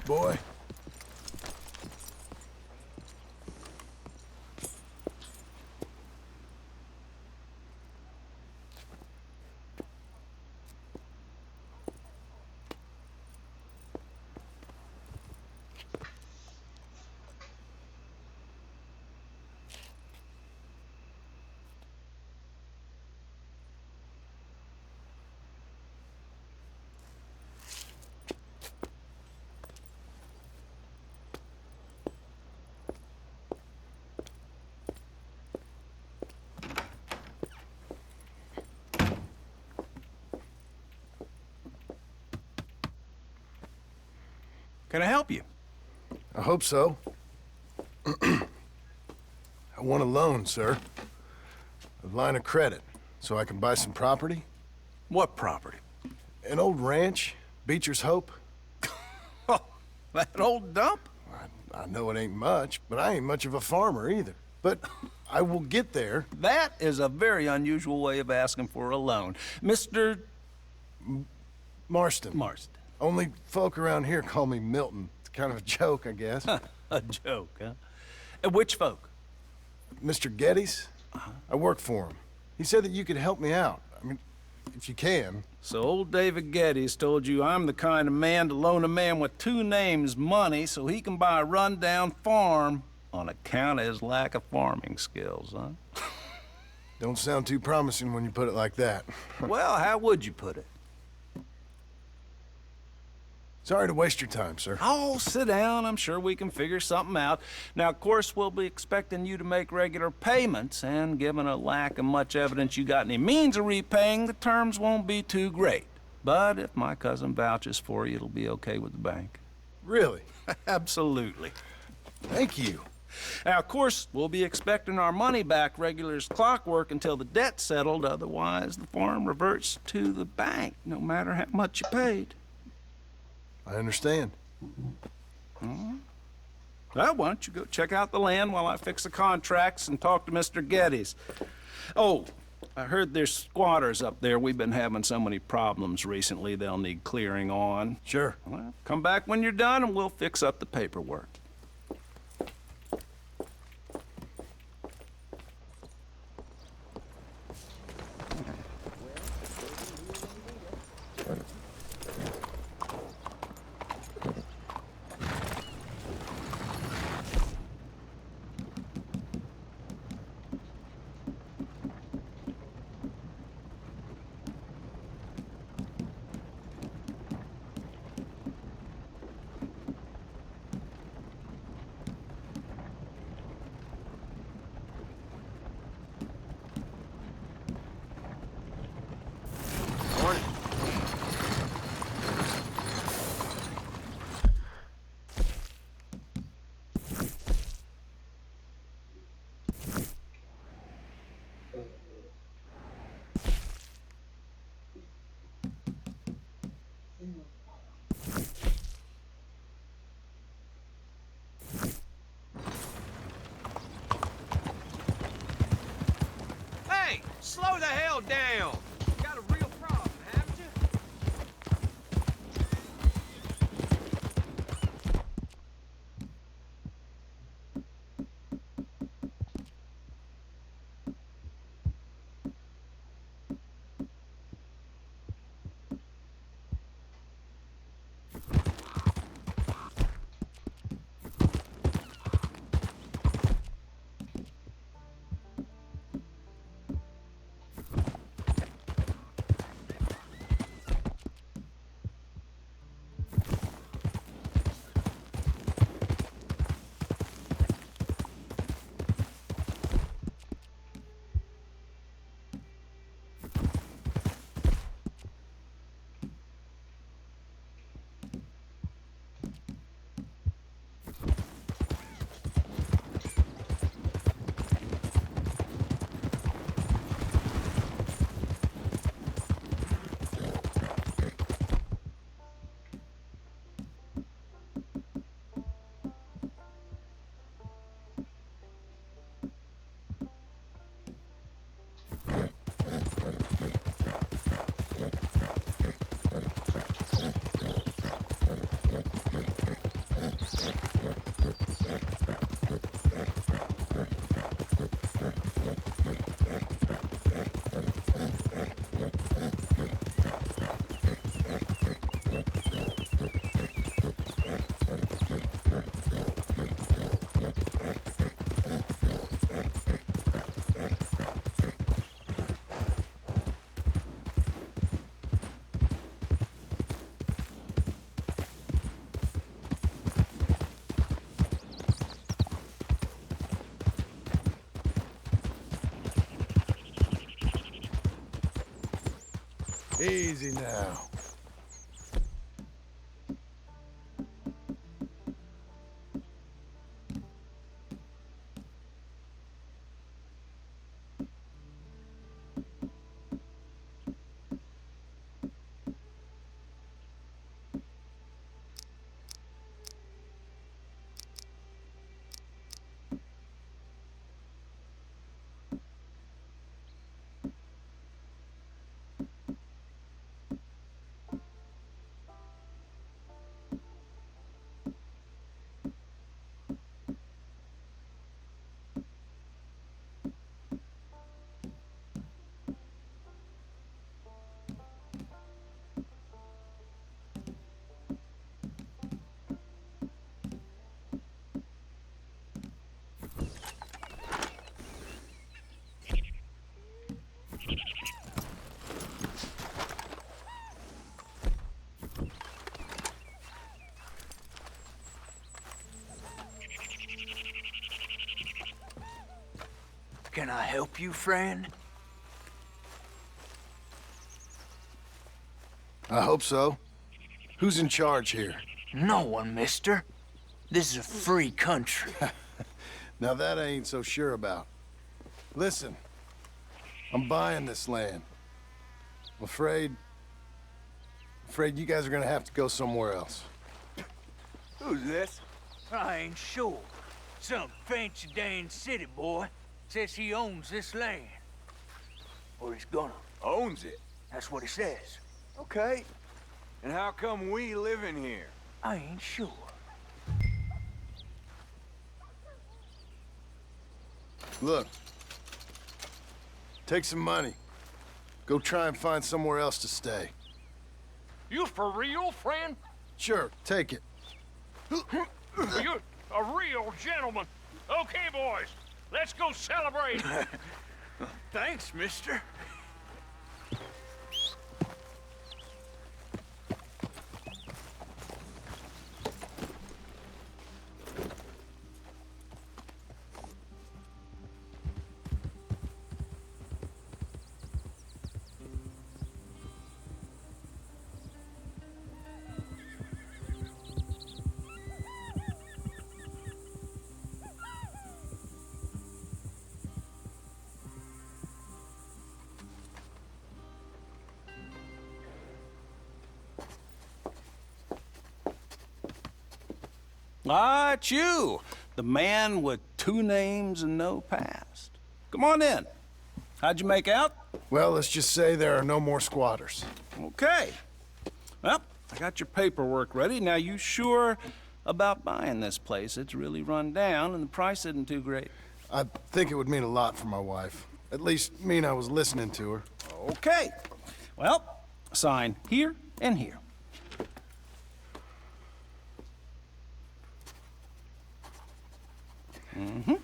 boy. Can I help you? I hope so. I want a loan, sir. A line of credit, so I can buy some property. What property? An old ranch, Beecher's Hope. Oh, that old dump? I know it ain't much, but I ain't much of a farmer either. But I will get there. That is a very unusual way of asking for a loan. Mr. Marston. Marston. Only folk around here call me Milton. It's kind of a joke, I guess. A joke, huh? And which folk? Mr. Geddes? I work for him. He said that you could help me out. I mean, if you can. So old David Geddes told you I'm the kind of man to loan a man with two names money so he can buy a rundown farm on account of his lack of farming skills, huh? Don't sound too promising when you put it like that. Well, how would you put it? Sorry to waste your time, sir. Oh, sit down. I'm sure we can figure something out. Now, of course, we'll be expecting you to make regular payments, and given a lack of much evidence you got any means of repaying, the terms won't be too great. But if my cousin vouches for you, it'll be okay with the bank. Really? Absolutely. Thank you. Now, of course, we'll be expecting our money back regular as clockwork until the debt's settled. Otherwise, the farm reverts to the bank, no matter how much you paid. I understand. Well, why don't you go check out the land while I fix the contracts and talk to Mr. Geddes. Oh, I heard there's squatters up there. We've been having so many problems recently they'll need clearing on. Sure. Well, come back when you're done and we'll fix up the paperwork. Hey, slow the hell down! Got a real problem, haven't you? Easy now. Can I help you, friend? I hope so. Who's in charge here? No one, mister. This is a free country. Now that I ain't so sure about. Listen, I'm buying this land. I'm afraid you guys are gonna have to go somewhere else. Who's this? I ain't sure. Some fancy Dan city boy says he owns this land. Or he's gonna. Owns it? That's what he says. Okay. And how come we live in here? I ain't sure. Look, take some money. Go try and find somewhere else to stay. You for real, friend? Sure, take it. You a real gentleman. Okay, boys, let's go celebrate. Thanks, mister. Ah, it's you, the man with 2 names and no past. Come on in. How'd you make out? Well, let's just say there are no more squatters. Okay. Well, I got your paperwork ready. Now, you sure about buying this place? It's really run down, and the price isn't too great. I think it would mean a lot for my wife. At least mean I was listening to her. Okay. Well, sign here and here. Mm-hmm.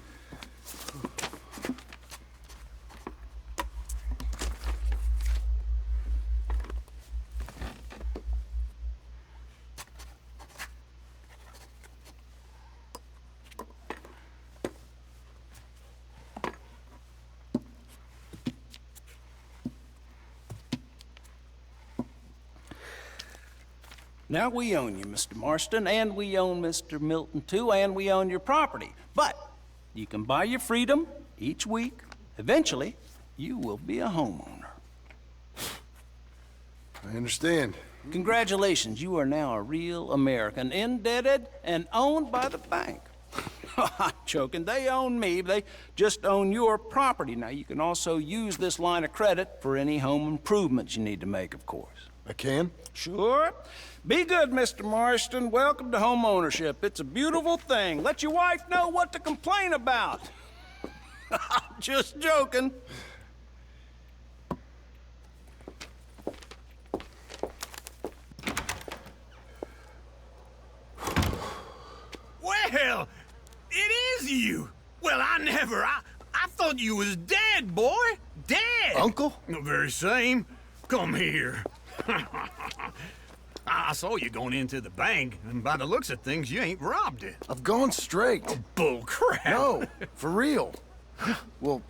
Now we own you, Mr. Marston, and we own Mr. Milton too, and we own your property. But you can buy your freedom each week. Eventually, you will be a homeowner. I understand. Congratulations, you are now a real American, indebted and owned by the bank. I'm joking, they own me, they just own your property. Now, you can also use this line of credit for any home improvements you need to make, of course. I can? Sure. Be good, Mr. Marston. Welcome to home ownership. It's a beautiful thing. Let your wife know what to complain about. Just joking. Well, it is you. Well, I thought you was dead, boy. Dead. Uncle? The very same. Come here. I saw you going into the bank, and by the looks of things, you ain't robbed it. I've gone straight. Bull crap. No, for real. Well,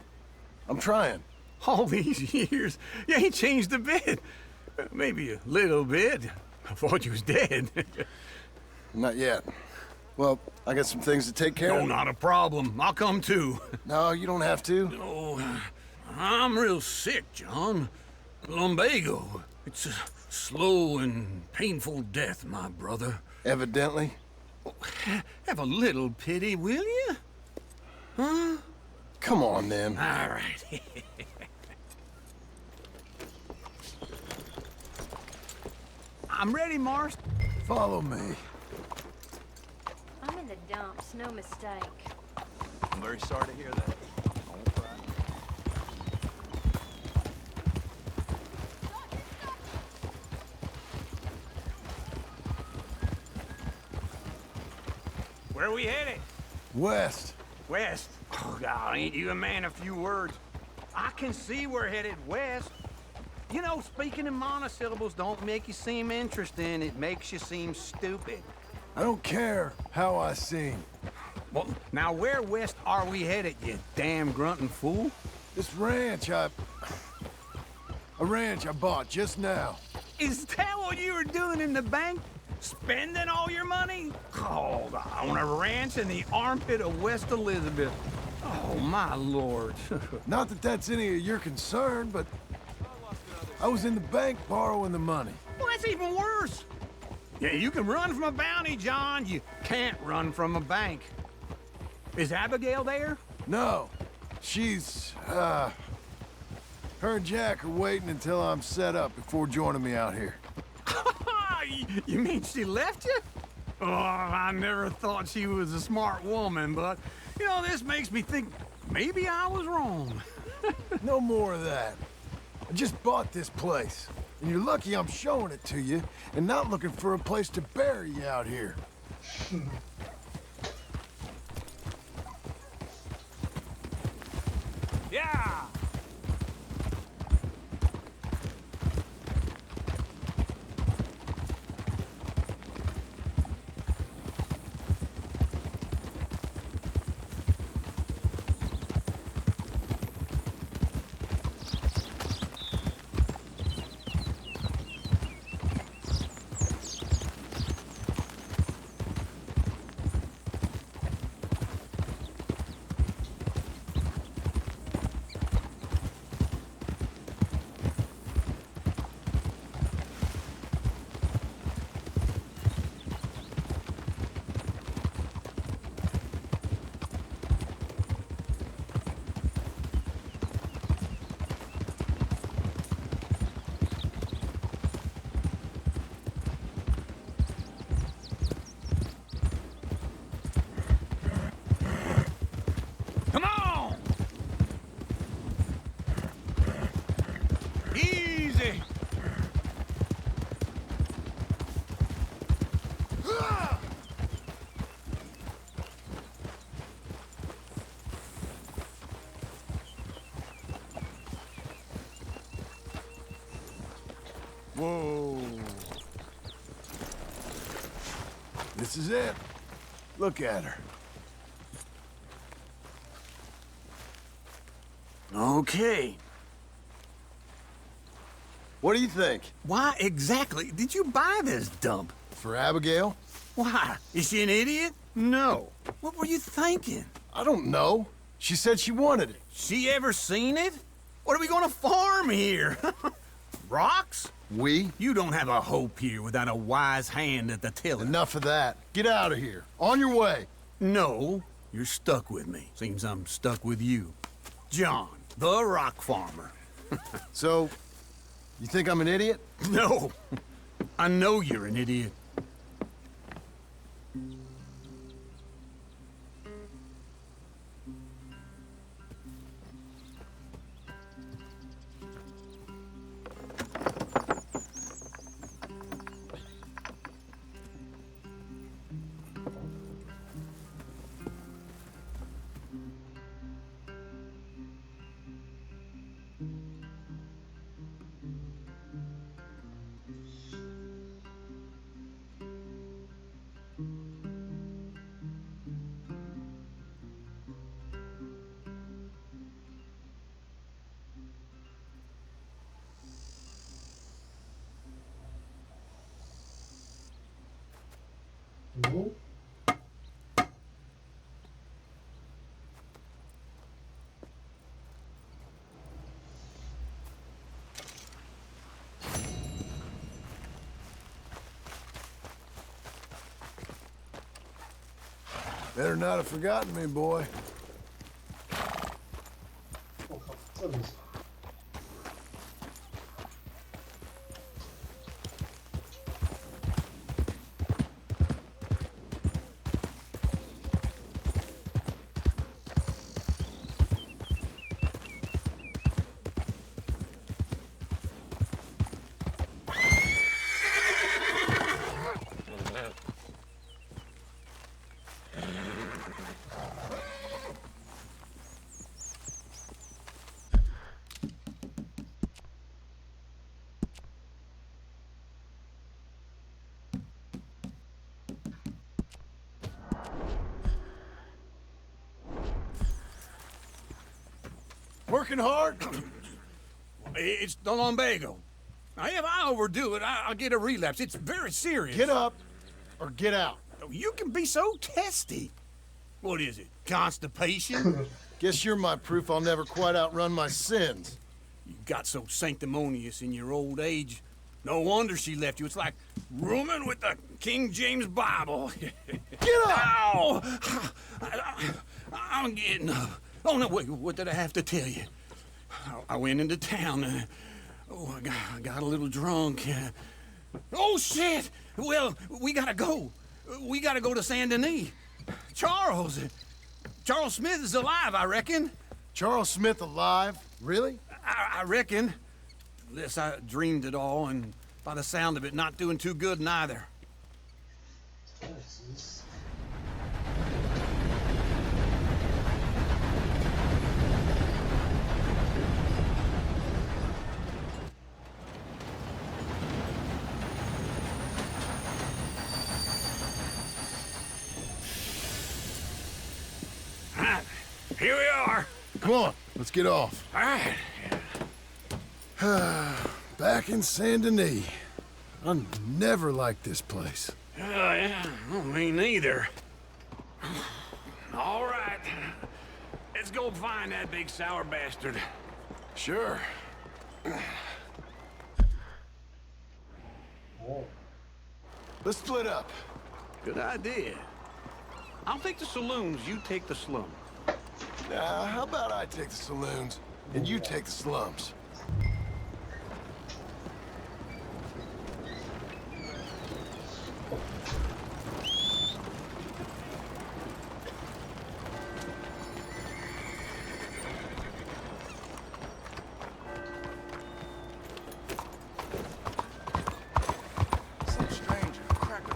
I'm trying. All these years, you ain't changed a bit. Maybe a little bit. I thought you was dead. Not yet. Well, I got some things to take care Oh, of. not a problem. I'll come too. No, you don't have to. Oh, I'm real sick, John. Lumbago. It's a slow and painful death, my brother. Evidently. Have a little pity, will you? Huh? Come on, then. All right. I'm ready, Mars. Follow me. I'm in the dumps, no mistake. I'm very sorry to hear that. Where are we headed? West. West. Oh, God, ain't you a man of few words? I can see we're headed west. You know, speaking in monosyllables don't make you seem interesting. It makes you seem stupid. I don't care how I seem. Well, now where west are we headed, you damn grunting fool? This ranch I bought just now. Is that what you were doing in the bank? Spending all your money? Oh, on a ranch in the armpit of West Elizabeth. Oh, my lord. Not that that's any of your concern, but I was in the bank borrowing the money. Well, that's even worse. Yeah, you can run from a bounty, John. You can't run from a bank. Is Abigail there? No, she's, her and Jack are waiting until I'm set up before joining me out here. You mean she left you? Oh, I never thought she was a smart woman, but, you know, this makes me think maybe I was wrong. No more of that. I just bought this place, and you're lucky I'm showing it to you and not looking for a place to bury you out here. Yeah! Come on! Easy! Whoa. This is it. Look at her. Okay. What do you think? Why exactly did you buy this dump? For Abigail? Why? Is she an idiot? No. What were you thinking? I don't know. She said she wanted it. She ever seen it? What are we gonna farm here? Rocks? We? You don't have a hope here without a wise hand at the tiller. Enough of that. Get out of here. On your way. No, you're stuck with me. Seems I'm stuck with you. John, the rock farmer. So, you think I'm an idiot? No, I know you're an idiot. Uhum. Better not have forgotten me, boy. O, co jest? Working hard? It's the lumbago. Now, if I overdo it, I'll get a relapse. It's very serious. Get up or get out. You can be so testy. What is it, constipation? Guess you're my proof I'll never quite outrun my sins. You got so sanctimonious in your old age. No wonder she left you. It's like rooming with the King James Bible. Get up! Ow! I'm getting up. Oh, no, wait, what did I have to tell you? I went into town. I got a little drunk. Oh, shit! Well, we gotta go. We gotta go to Saint Denis. Charles Smith is alive, I reckon. Charles Smith alive? Really? I reckon. Unless I dreamed it all, and by the sound of it, not doing too good neither. Jezus. Here we are. Come on, let's get off. All right. Back in Saint Denis. I never liked this place. Yeah, well, me neither. All right. Let's go find that big sour bastard. Sure. O. Let's split up. Good idea. I'll take the saloons, you take the slum. How about I take the saloons and you take the slums? Some stranger, cracker.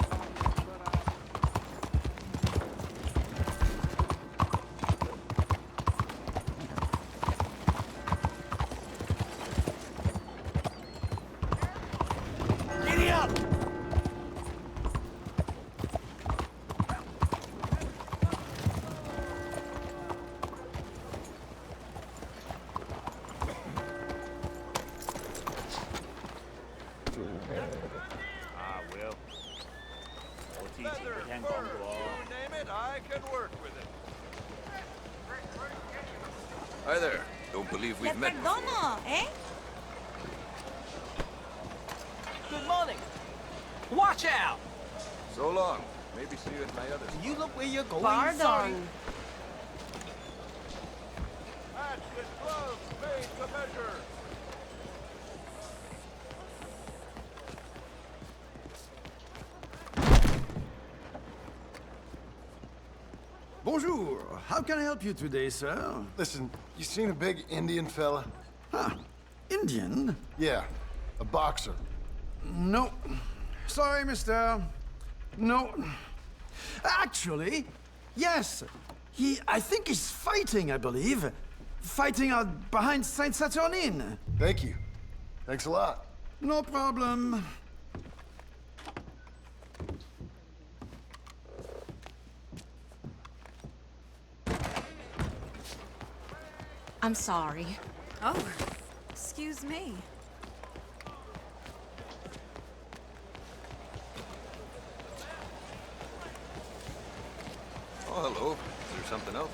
Giddy up! Feather, fur, you name it, I can work with it. Hi there. Don't believe we've met before. Perdono, eh? Good morning. Watch out! So long. Maybe see you at my other. You look where you're going. Pardon. Hatch and gloves made to measure. Bonjour. How can I help you today, sir? Listen, you seen a big Indian fella? Ah, Indian? Yeah, a boxer. No. Sorry, mister. No. Actually, yes. I think he's fighting, I believe. Fighting out behind Saint Saturnine. Thank you. Thanks a lot. No problem. I'm sorry. Oh, excuse me. hello. Is there something else?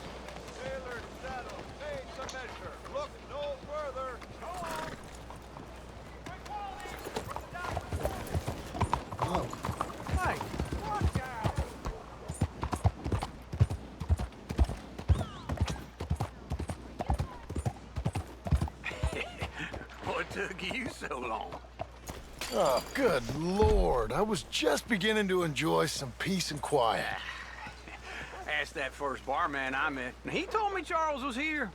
Sailor saddle, made to measure. Look no further. Go on. Oh. Hey, watch out! What took you so long? Oh, good Lord. I was just beginning to enjoy some peace and quiet. Asked that first barman I met, and he told me Charles was here.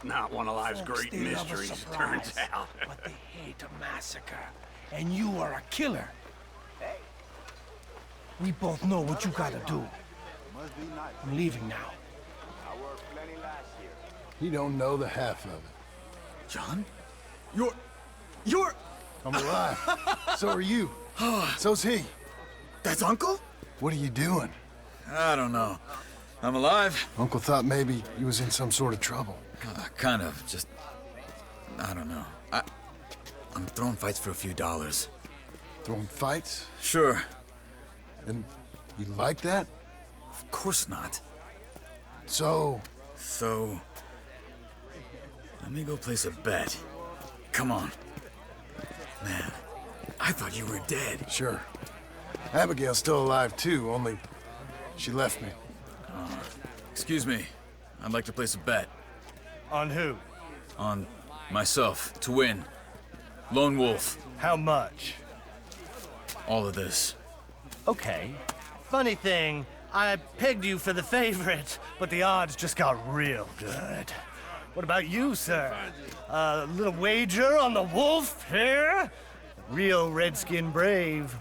Not one of life's great mysteries, turns out. But they hate a massacre. And you are a killer. We both know what you gotta do. I'm leaving now. He don't know the half of it. John? You're... I'm alive. So are you. So's he. That's Uncle? What are you doing? I don't know. I'm alive. Uncle thought maybe he was in some sort of trouble. Kind of. Just... I don't know. I'm throwing fights for a few dollars. Throwing fights? Sure. And you like that? Of course not. So... Let me go place a bet. Come on. Man, I thought you were dead. Sure. Abigail's still alive too, only she left me. Excuse me. I'd like to place a bet. On who? On myself, to win. Lone Wolf. How much? All of this. Okay. Funny thing, I pegged you for the favorite, but the odds just got real good. What about you, sir? A little wager on the wolf here? Real redskin brave.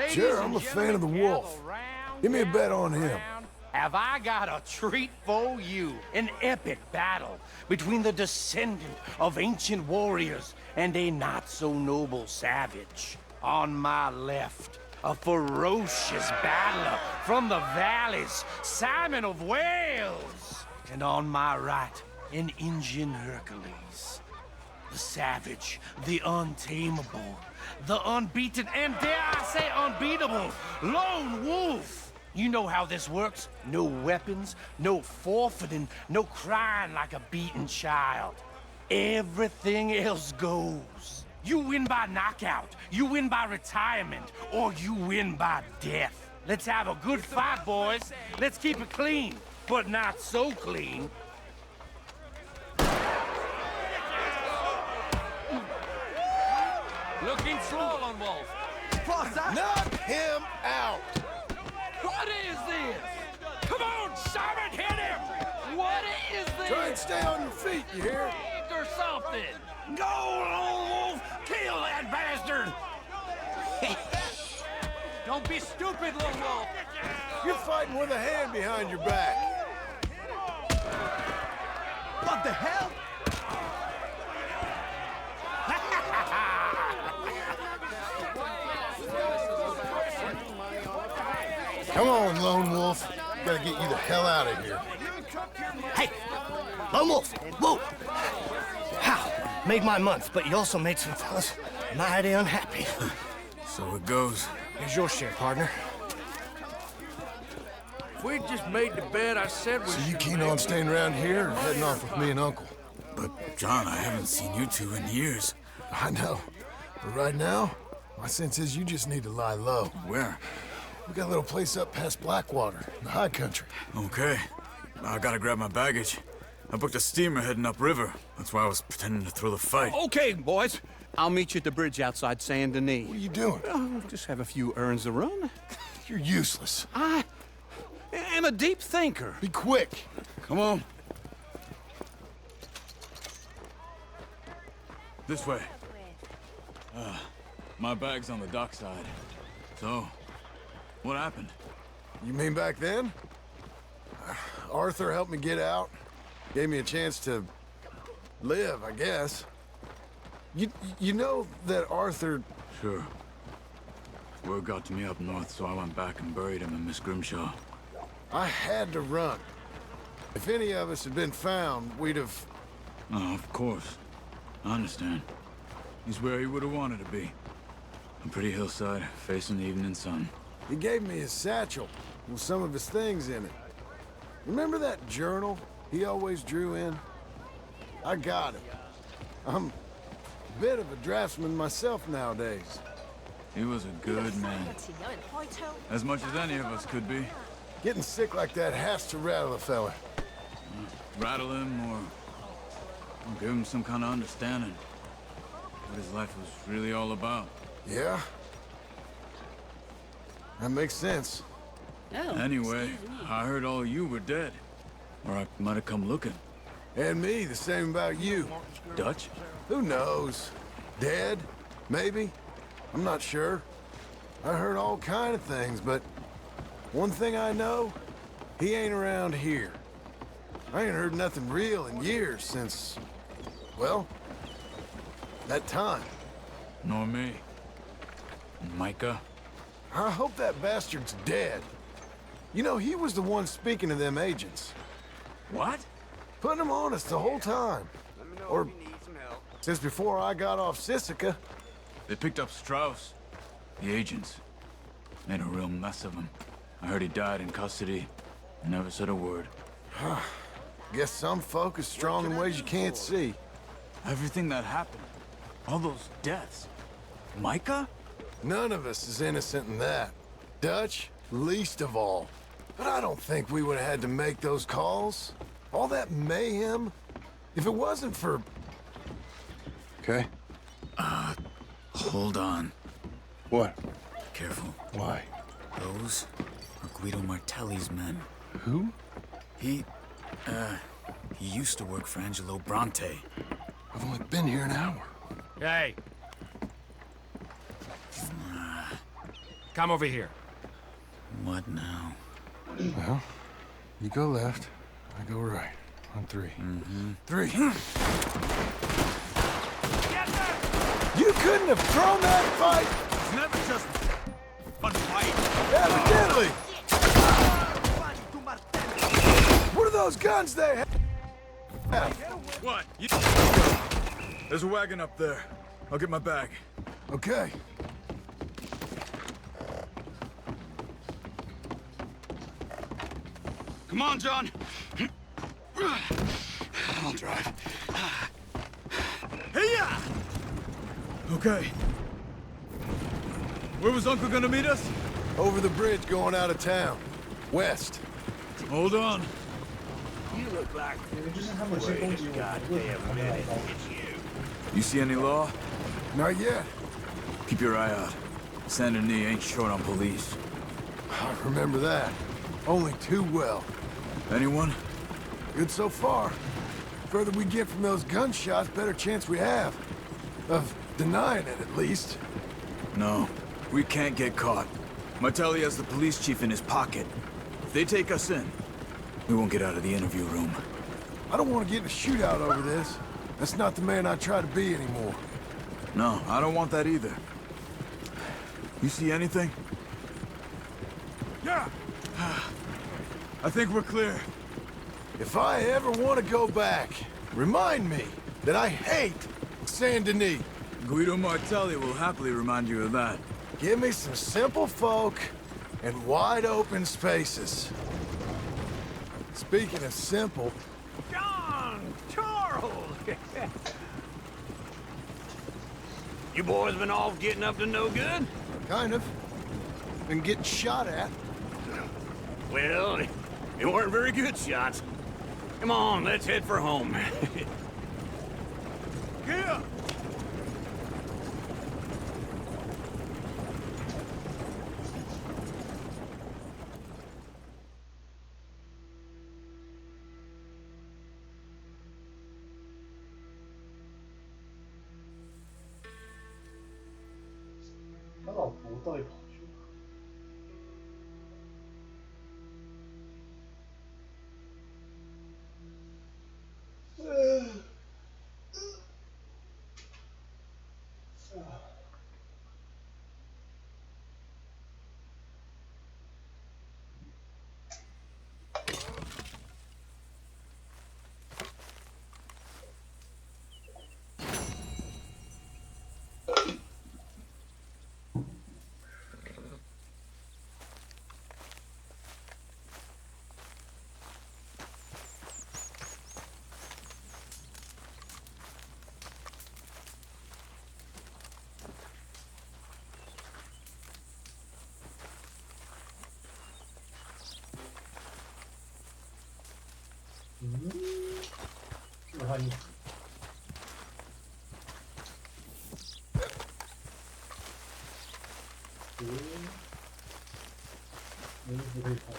Sure, I'm a fan of the wolf. Give me a bet on him. Have I got a treat for you? An epic battle between the descendant of ancient warriors and a not-so-noble savage. On my left, a ferocious battler from the valleys, Simon of Wales. And on my right, an Indian Hercules. The savage, the untamable, the unbeaten, and dare I say unbeatable, Lone Wolf. You know how this works. No weapons, no forfeiting, no crying like a beaten child. Everything else goes. You win by knockout, you win by retirement, or you win by death. Let's have a good fight, boys. Let's keep it clean, but not so clean. Looking slow, Lone Wolf. Knock him out! What is this? Come on, Simon, hit him! What is this? Try and stay on your feet, you hear? Or something. Go, Lone Wolf! Kill that bastard! Don't be stupid, Lone Wolf! You're fighting with a hand behind your back. What the hell? Come on, Lone Wolf. Gotta get you the hell out of here. Hey, Lone Wolf, whoa! How? Made my month, but you also made some fellas mighty unhappy. So it goes. Here's your share, partner. If we just made the bet I said we So you keen on staying around here or heading off with me and Uncle? But, John, I haven't seen you two in years. I know. But right now, my sense is you just need to lie low. Where? We got a little place up past Blackwater, in the high country. Okay. I gotta grab my baggage. I booked a steamer heading upriver. That's why I was pretending to throw the fight. Okay, boys. I'll meet you at the bridge outside Saint Denis. What are you doing? Just have a few errands to run. You're useless. I am a deep thinker. Be quick. Come on. This way. My bag's on the dockside. So, what happened? You mean back then? Arthur helped me get out. Gave me a chance to live, I guess. You know that Arthur... Sure. Word got to me up north, so I went back and buried him in Miss Grimshaw. I had to run. If any of us had been found, we'd have... Oh, of course. I understand. He's where he would have wanted to be. A pretty hillside, facing the evening sun. He gave me his satchel with some of his things in it. Remember that journal he always drew in? I got it. I'm a bit of a draftsman myself nowadays. He was a good man. As much as any of us could be. Getting sick like that has to rattle a fella. Rattle him or give him some kind of understanding. What his life was really all about. Yeah? That makes sense. Oh, Anyway, I heard all you were dead. Or I might have come looking. And me, the same about you. Dutch? Who knows? Dead? Maybe? I'm not sure. I heard all kind of things, but one thing I know, he ain't around here. I ain't heard nothing real in years since, well, that time. Nor me. And Micah? I hope that bastard's dead. You know, he was the one speaking to them agents. What? Putting them on us the whole time. Or since before I got off Sisika. They picked up Strauss. The agents. Made a real mess of him. I heard he died in custody. Never said a word. Guess some folk is strong in ways you can't see. Everything that happened. All those deaths. Micah? None of us is innocent in that. Dutch, least of all. But I don't think we would have had to make those calls. All that mayhem. If it wasn't for... Okay. Hold on. What? Careful. Why? Those are Guido Martelli's men. Who? He used to work for Angelo Bronte. I've only been here an hour. Hey! Come over here. What now? Well, you go left, I go right. On three. Three. You couldn't have thrown that fight! It's never just one fight. Evidently! What are those guns they have? What? There's a wagon up there. I'll get my bag. Okay. Come on, John. I'll drive. Hey-ya! Okay. Where was Uncle gonna meet us? Over the bridge going out of town. West. Hold on. You look like 就是他们有些攻击我，为什么他们来到？ You see any law? Not yet. Keep your eye out. Saint Denis ain't short on police. I remember that. Only too well. Anyone? Good so far. Further we get from those gunshots, better chance we have. Of denying it, at least. No. We can't get caught. Martelli has the police chief in his pocket. If they take us in, we won't get out of the interview room. I don't want to get in a shootout over this. That's not the man I try to be anymore. No, I don't want that either. You see anything? Yeah! I think we're clear. If I ever want to go back, remind me that I hate Saint Denis. Guido Martelli will happily remind you of that. Give me some simple folk and wide open spaces. Speaking of simple... John! Charles! You boys been off getting up to no good? Kind of. Been getting shot at. Well, they weren't very good shots. Come on, let's head for home. Here! 他老婆到底跑去哪？换衣服。没衣服可以换。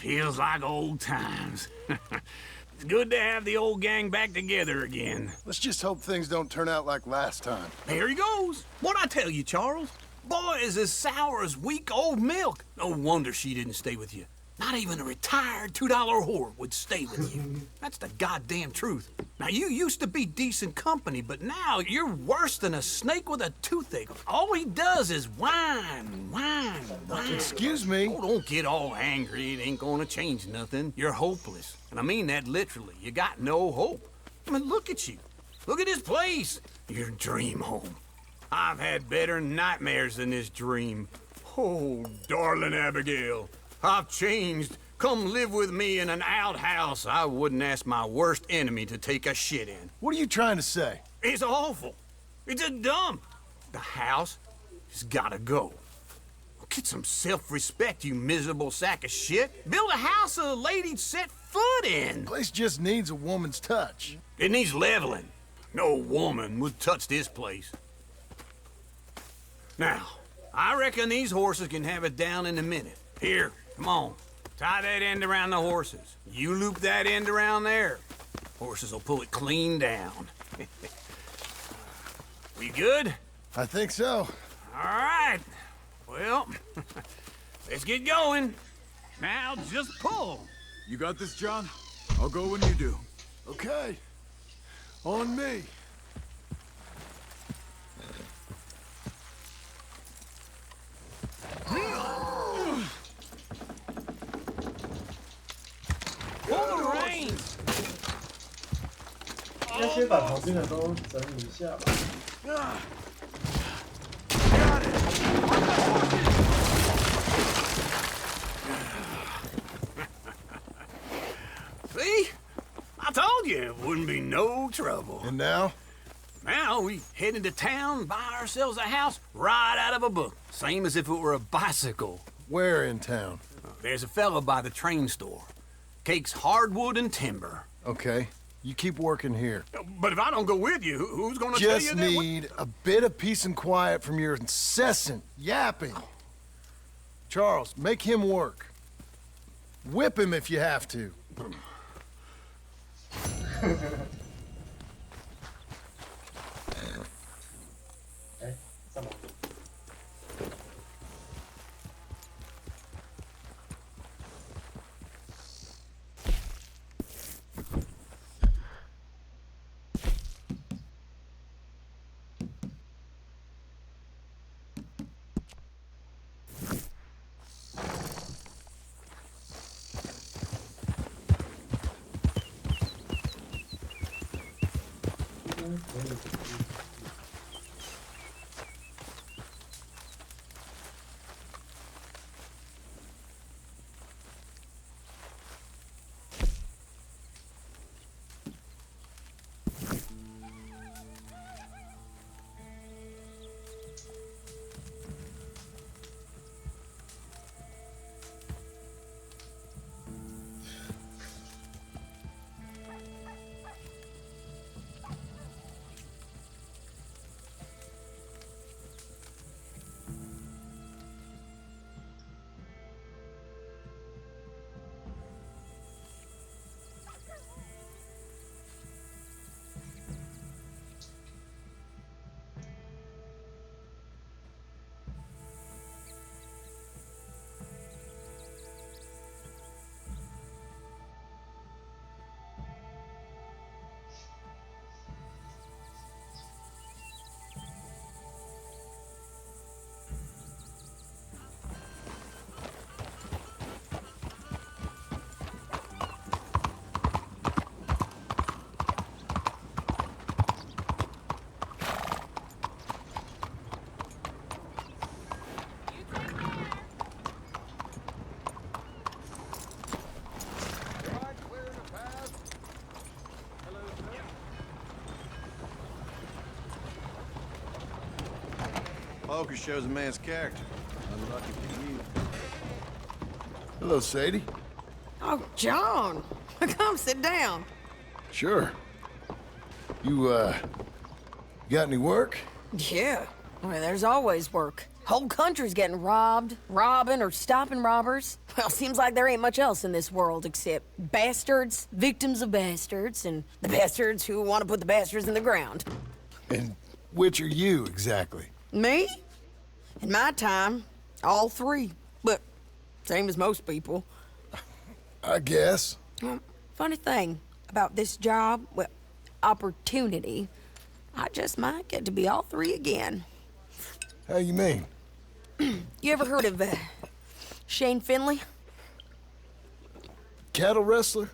Feels like old times. It's good to have the old gang back together again. Let's just hope things don't turn out like last time. There he goes. What'd I tell you, Charles? Boy is as sour as weak old milk. No wonder she didn't stay with you. Not even a retired $2 whore would stay with you. That's the goddamn truth. Now, you used to be decent company, but now you're worse than a snake with a toothache. All he does is whine. Excuse me? Oh, don't get all angry. It ain't gonna change nothing. You're hopeless. And I mean that literally. You got no hope. I mean, look at you. Look at this place. Your dream home. I've had better nightmares than this dream. Oh, darling Abigail. I've changed. Come live with me in an outhouse I wouldn't ask my worst enemy to take a shit in. What are you trying to say? It's awful. It's a dump. The house has gotta go. Get some self-respect, you miserable sack of shit. Build a house a lady'd set foot in. The place just needs a woman's touch. It needs leveling. No woman would touch this place. Now, I reckon these horses can have it down in a minute. Here, come on. Tie that end around the horses. You loop that end around there. Horses will pull it clean down. We good? I think so. All right. Well, let's get going. Now just pull. You got this, John? I'll go when you do. Okay. On me. Pull the reins. 应该先把旁边的都整理一下吧。See? I told you it wouldn't be no trouble. And now? Now we head into town, buy ourselves a house right out of a book. Same as if it were a bicycle. Where in town? There's a fella by the train store. Cakes hardwood and timber. Okay. You keep working here. But if I don't go with you, who's gonna tell you Just that? need a bit of peace and quiet from your incessant yapping. Charles, make him work. Whip him if you have to. Focus shows a man's character. Unlucky for you. Hello, Sadie. Oh, John. Come sit down. Sure. You got any work? Yeah. Well, there's always work. Whole country's getting robbed, robbing, or stopping robbers. Well, seems like there ain't much else in this world except bastards, victims of bastards, and the bastards who want to put the bastards in the ground. And which are you, exactly? Me? In my time, all three. But same as most people. I guess. Well, funny thing about this job, well, opportunity, I just might get to be all three again. How you mean? You ever heard of Shane Finley? Cattle wrestler?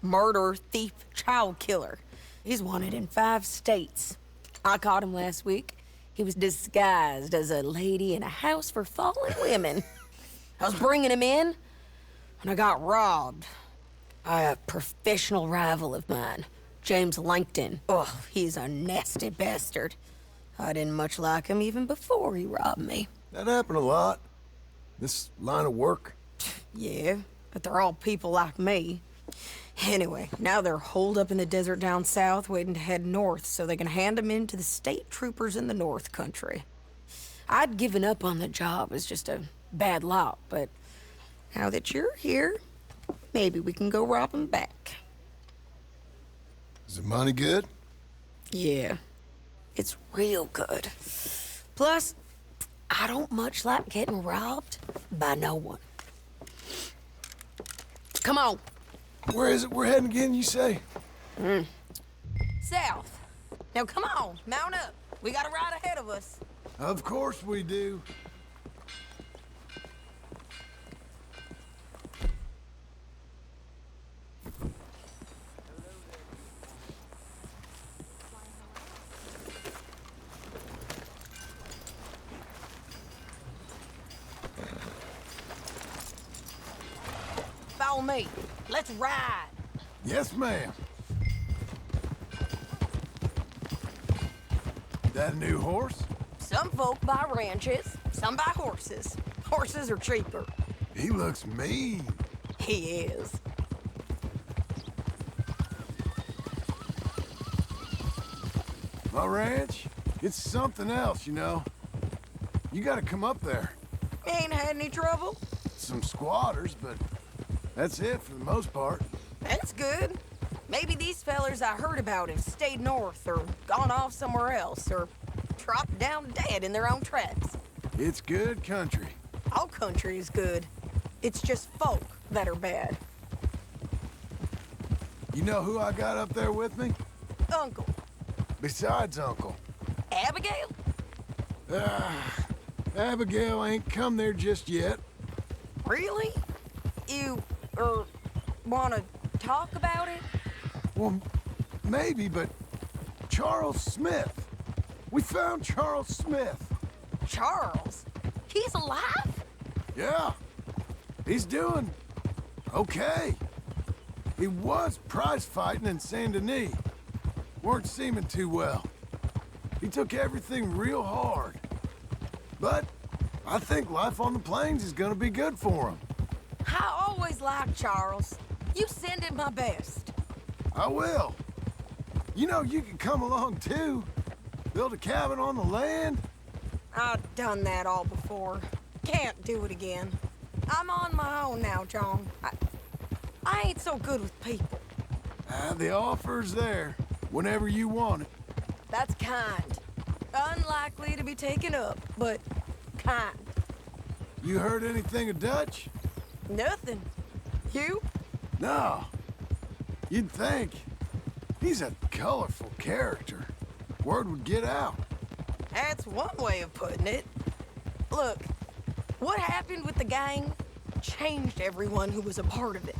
Murderer, thief, child killer. He's wanted in 5 states. I caught him last week. He was disguised as a lady in a house for fallen women. I was bringing him in, and I got robbed by a professional rival of mine, James Langton. Oh, he's a nasty bastard. I didn't much like him even before he robbed me. That happened a lot. This line of work. Yeah, but they're all people like me. Anyway, now they're holed up in the desert down south, waiting to head north so they can hand them in to the state troopers in the north country. I'd given up on the job as just a bad lot, but now that you're here, maybe we can go rob them back. Is the money good? Yeah, it's real good. Plus, I don't much like getting robbed by no one. Come on. Where is it we're heading again, you say? South. Now come on, mount up. We got a ride ahead of us. Of course we do. Follow me. Let's ride. Yes, ma'am. That a new horse? Some folk buy ranches, some buy horses. Horses are cheaper. He looks mean. He is. My ranch, it's something else, you know. You gotta come up there. Ain't had any trouble? Some squatters, but that's it for the most part. That's good. Maybe these fellers I heard about have stayed north or gone off somewhere else or dropped down dead in their own tracks. It's good country. All country is good. It's just folk that are bad. You know who I got up there with me? Uncle. Besides Uncle. Abigail? Abigail ain't come there just yet. Really? You, wanna talk about it? Well, maybe, but Charles Smith. We found Charles Smith. Charles? He's alive? Yeah. He's doing okay. He was prize fighting in Saint Denis. Weren't seeming too well. He took everything real hard. But I think life on the plains is gonna be good for him. I always liked Charles. You send him my best. I will. You know, you can come along too. Build a cabin on the land. I've done that all before. Can't do it again. I'm on my own now, John. I ain't so good with people. The offer's there, whenever you want it. That's kind. Unlikely to be taken up, but kind. You heard anything of Dutch? Nothing. You? No. You'd think. He's a colorful character. Word would get out. That's one way of putting it. Look, what happened with the gang changed everyone who was a part of it.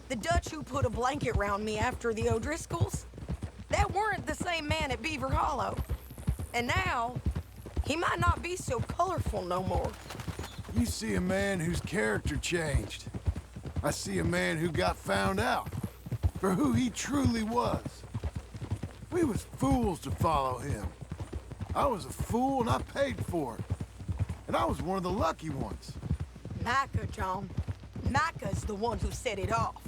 The Dutch who put a blanket round me after the O'Driscolls, that weren't the same man at Beaver Hollow. And now, he might not be so colorful no more. You see a man whose character changed. I see a man who got found out for who he truly was. We was fools to follow him. I was a fool and I paid for it. And I was one of the lucky ones. Micah, John. Micah's the one who set it off.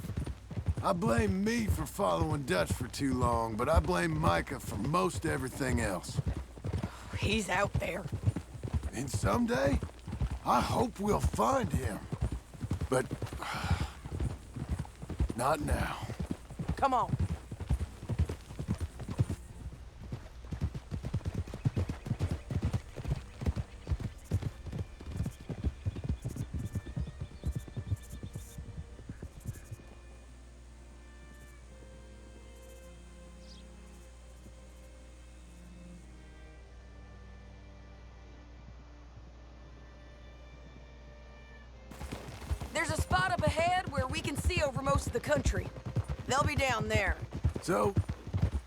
I blame me for following Dutch for too long, but I blame Micah for most everything else. He's out there. And someday, I hope we'll find him. But... not now. Come on. There's a spot up ahead where we can see over most of the country. They'll be down there. So,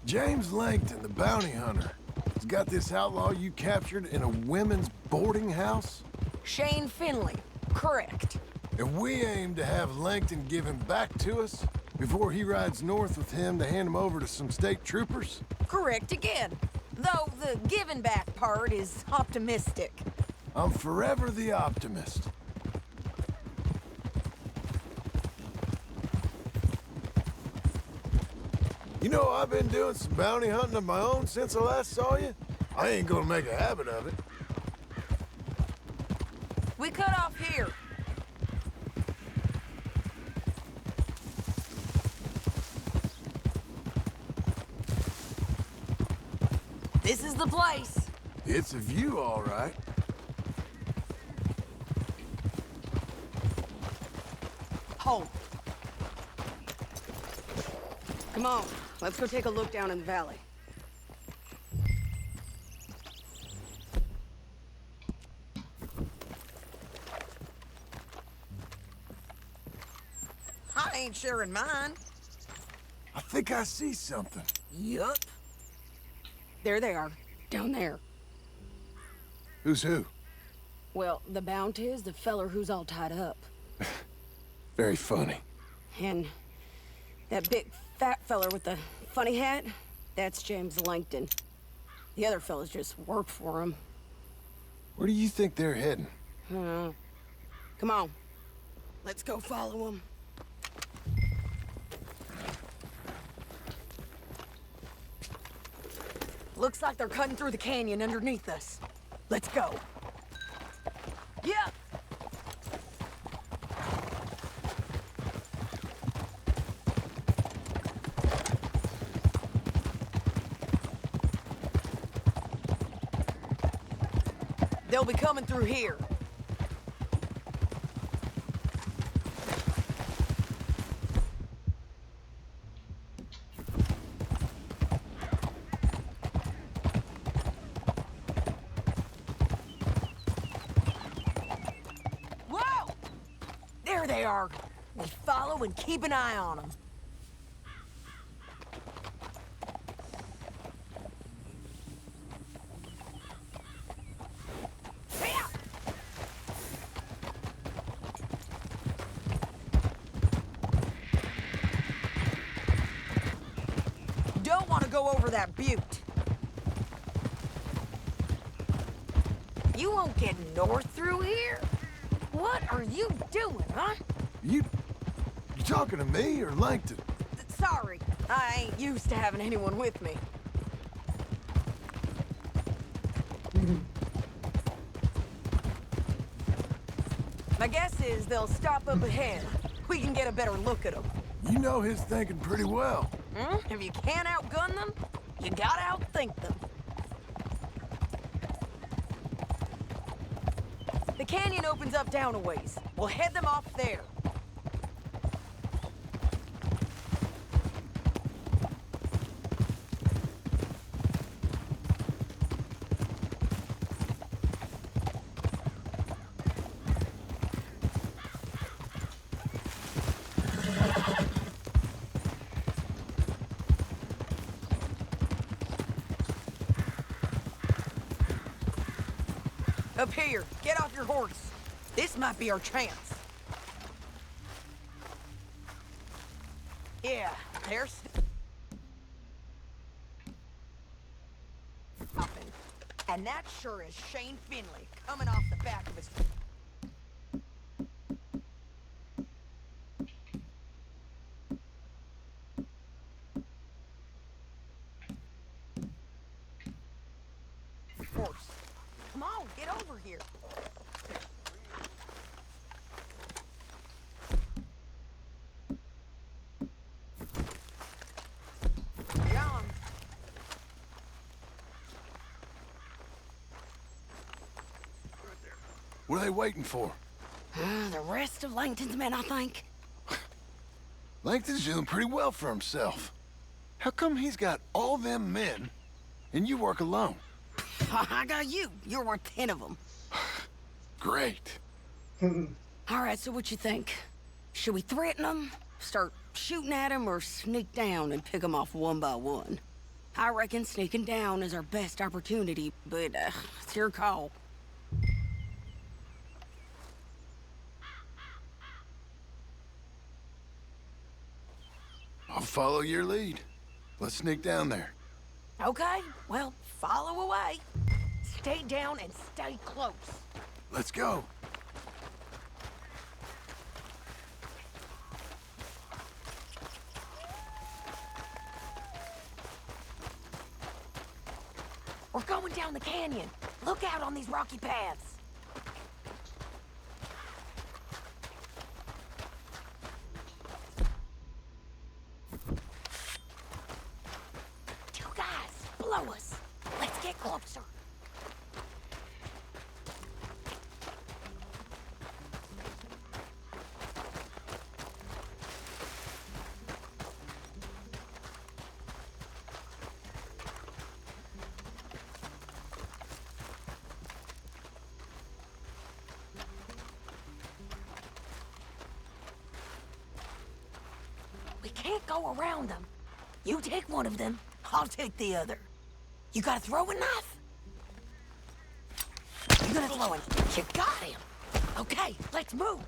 James Langton, the bounty hunter, has got this outlaw you captured in a women's boarding house? Shane Finley. Correct. And we aim to have Langton give him back to us before he rides north with him to hand him over to some state troopers? Correct again. Though the giving back part is optimistic. I'm forever the optimist. You know, I've been doing some bounty hunting of my own since I last saw you. I ain't gonna make a habit of it. We cut off here. This is the place. It's a view, all right. Hold. Come on, let's go take a look down in the valley. I ain't sharing mine. I think I see something. Yup. There they are, down there. Who's who? Well, the bounty is the feller who's all tied up. Very funny. And that big fat feller with the funny hat, that's James Langton. The other fellas just work for him. Where do you think they're heading? Come on. Let's go follow them. Looks like they're cutting through the canyon underneath us. Let's go. Yeah! They'll be coming through here. Whoa! There they are. We follow and keep an eye on them. Don't want to go over that butte. You won't get north through here? What are you doing, huh? You talking to me or Langton? Sorry, I ain't used to having anyone with me. My guess is they'll stop up ahead. We can get a better look at them. You know his thinking pretty well. If you can't outgun them, you gotta outthink them. The canyon opens up down a ways. We'll head them off there. Up here, get off your horse. This might be our chance. Yeah, there's... stopping. And that sure is Shane Finley coming off the back of his... horse. Come on, get over here. Get on. What are they waiting for? The rest of Langton's men, I think. Langton's doing pretty well for himself. How come he's got all them men, and you work alone? I got you. You're worth 10 of them. Great. All right, so what you think? Should we threaten them, start shooting at them, or sneak down and pick them off one by one? I reckon sneaking down is our best opportunity, but it's your call. I'll follow your lead. Let's sneak down there. Okay, well, follow away. Stay down and stay close. Let's go. We're going down the canyon. Look out on these rocky paths. Two guys below us. Let's get closer. We can't go around them. You take one of them, I'll take the other. You got a throwing knife? You gonna throw it? You got him. Okay, let's move.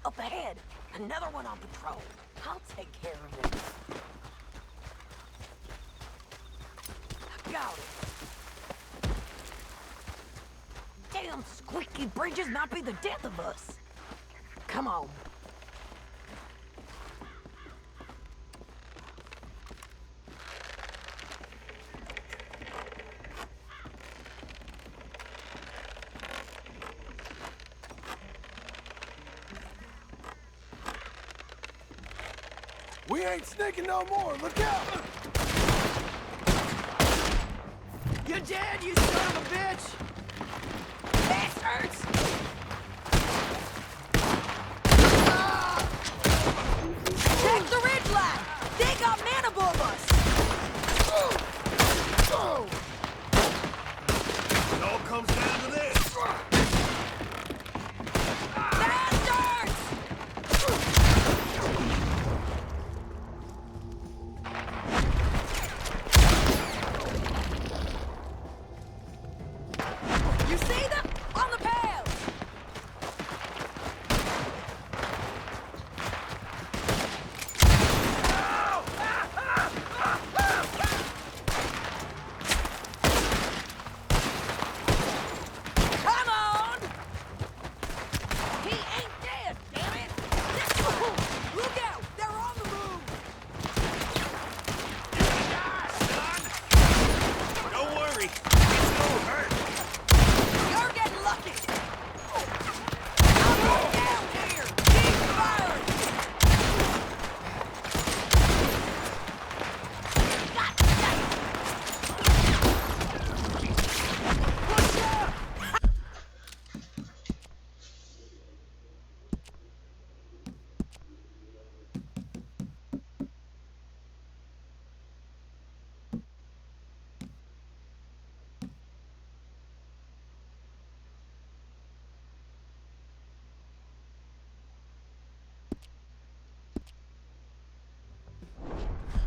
Up ahead, another one on patrol. I'll take care of him. I got it. Damn squeaky bridges might be the death of us. Come on. We ain't sneaking no more. Look out! You're dead, you son of a bitch! Bastards! Take the ridge line! They got men above us! It all comes down to this. Bastards! You see them? On the pails! Come on! He ain't dead, damn it! Look out! They're on the move! Don't worry. It's no hurt. You're getting lucky! I'm going down here! Keep firing! God damn! Push up!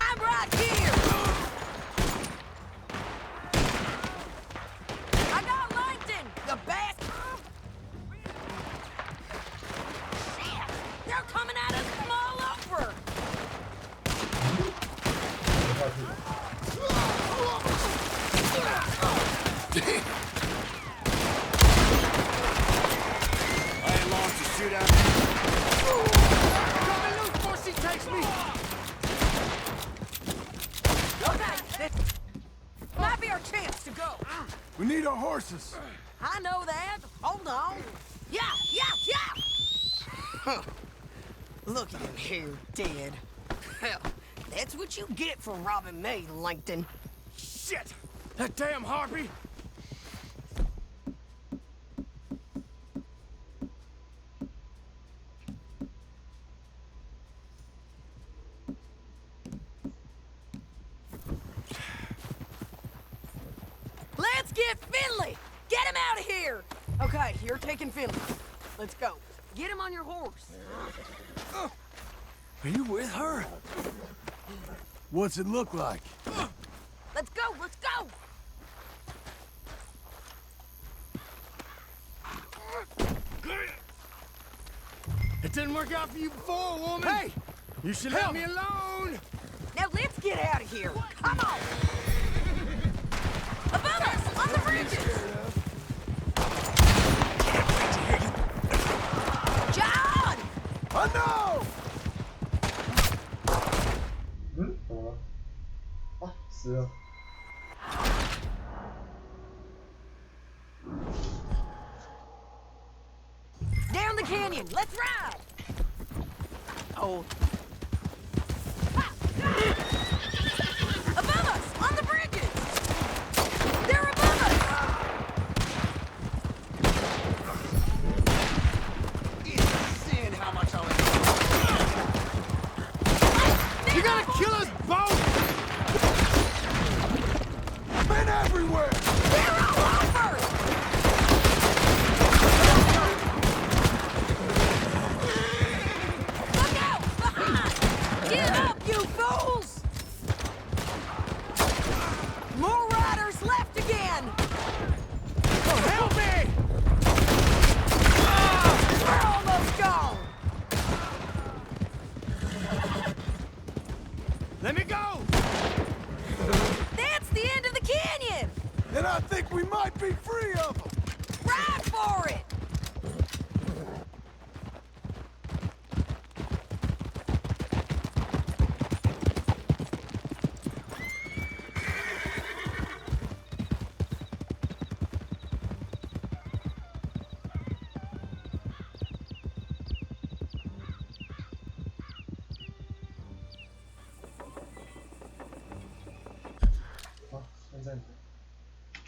I'm right here! I got Langton, the best! Shit! They're coming at us from all over! Damn! shoot out. Coming loose before she takes me! Okay, might be our chance to go. We need our horses. I know that. Hold on. Yeah. Huh. Look at him here, dead. Hell, that's what you get for robbing me, Langton. Shit! That damn harpy! Let's get Finley! Get him out of here! Okay, you're taking Finley. Let's go. Get him on your horse. Are you with her? What's it look like? Let's go! It didn't work out for you before, woman! Hey! You should let me alone! Now let's get out of here. Come on! Above us! On the bridges! John! I know! Ah, 死了。 Down the canyon! Let's ride! Oh. Above us! On the bridges! They're above us! Seeing how much I You gotta kill us both! Men everywhere! They're all over! Look out! Behind! Give up, you fools! More riders left again! Oh, help me! We're almost gone! Let me go! That's the end of the canyon! And I think we might be free of them! Ride for it!好，按暂停。